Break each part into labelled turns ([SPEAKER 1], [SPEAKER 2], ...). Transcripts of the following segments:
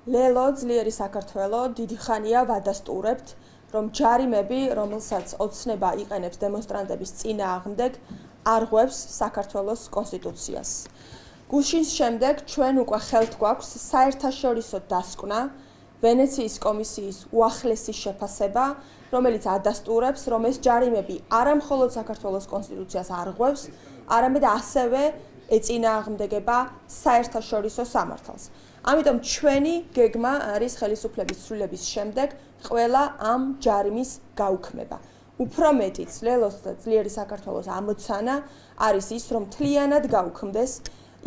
[SPEAKER 1] ლელო ძლიერი საქართველო დიდი ხანია ვადასტურებთ, რომ ჯარიმები, რომელსაც ოცნება იყენებს დემონსტრანტების წინააღმდეგ, არღვევს საქართველოს კონსტიტუციას. გუშინ შემდეგ ჩვენ უკვე ხელთ გვაქვს საერთაშორისო დასკვნა, ვენეციის კომისიის უახლესი შეფასება, რომელიც ადასტურებს, რომ ეს ჯარიმები არა მხოლოდ საქართველოს კონსტიტუციას არღვევს, არამედ ასევე ეწინააღმდეგება საერთაშორისო სამართალს. ამიტომ ჩვენი გეგმა არის ხელისუფლების ცვლილების შემდეგ ყველა ამ ჯარიმის გაუქმება. უფრო მეტიც, ლელოს და ძლიერი საქართველოს ამოცანა არის ის, რომ მთლიანად გაუქმდეს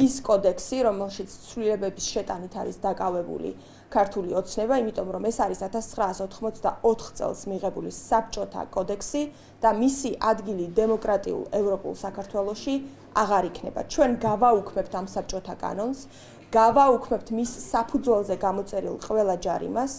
[SPEAKER 1] ის კოდექსი, რომელშიც ცვლილებების შეტანით არის დაკავებული ქართული ოცნება, იმიტომ რომ ეს არის 1984 წელს მიღებული საბჭოთა კოდექსი და მისი ადგილი დემოკრატიულ ევროპულ საქართველოში აღარ იქნება. ჩვენ გავაუქმებთ ამ საბჭოთა კანონს, გავაუქმებთ მის საფუძველზე გამოწერილ ყველა ჯარიმას,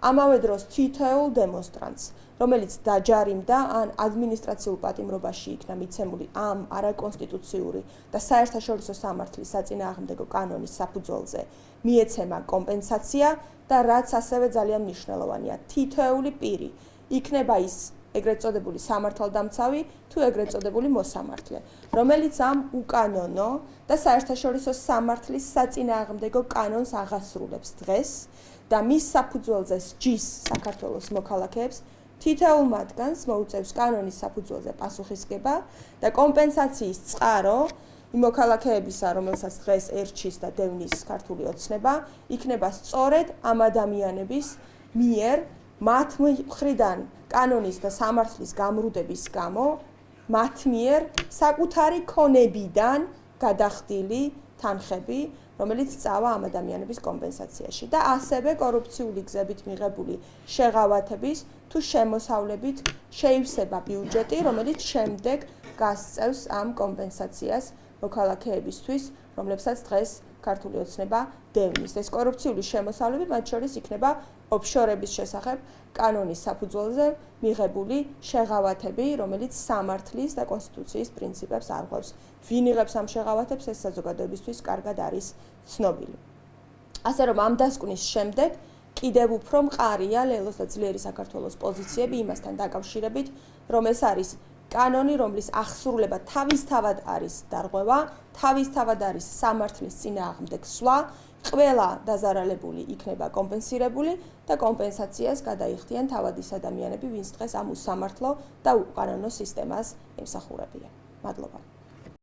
[SPEAKER 1] ამავე დროს თითოეულ დემონსტრანტს, რომელიც დაჯარიმდა ან ადმინისტრაციულ პატიმრობაში იქნა მიცემული ამ არაკონსტიტუციური და საერთაშორისო სამართლის საწინააღმდეგო კანონის საფუძველზე, მიეცემა კომპენსაცია და რაც ასევე ძალიან მნიშვნელოვანია, თითოეული პირი იქნება ის ეგრეთ წოდებული სამართალდამცავი თუ ეგრეთ წოდებული მოსამართლე, რომელიც ამ უკანონო და საერთაშორისო სამართლის საწინააღმდეგო კანონს აღასრულებს დღეს და მის საფუძველზე სჯის საქართველოს მოქალაქეებს, თითოეულ მათგანს მოუწევს კანონის საფუძველზე პასუხისგება და კომპენსაციის წყარო იმ მოქალაქეებისა, რომელსაც დღეს ერჩის და დევნის ქართული ოცნება, იქნება სწორედ ამ ადამიანების მიერ მათ მხრიდან კანონის და სამართლის გამრუდების გამო მათ მიერ საკუთარი ქონებიდან გადახდილი თანხები, რომელიც წავა ამ ადამიანების კომპენსაციაში და ასევე კორუფციული გზებით მიღებული შეღავათების თუ შემოსავლებით შეივსება ბიუჯეტი, რომელიც შემდეგ გასწევს ამ კომპენსაციას მოქალაქეებისთვის, რომლებსაც დღეს ქართული ოცნება დევნის. ეს კორუფციული შემოსავლები მათ შორის იქნება ოფშორების შესახებ კანონის საფუძველზე მიღებული შეღავათები, რომელიც სამართლის და კონსტიტუციის პრინციპებს არღვევს. ვინ იღებს ამ შეღავათებს, ეს საზოგადოებისთვის კარგად არის ცნობილი. ასე რომ ამ დასკვნის შემდეგ კიდევ უფრო მყარია ლელოს და ძლიერი საქართველოს პოზიციები იმასთან დაკავშირებით, რომ ეს არის კანონი, რომლის აღსრულება თავისთავად არის დარღვევა, თავისთავად არის სამართლის წინააღმდეგ სვლა, ყველა დაზარალებული იქნება კომპენსირებული და კომპენსაციას გადაიხდიან თავად ის ადამიანები, ვინც დღეს ამ უსამართლო და უკანონო სისტემას ემსახურებიან. მადლობა.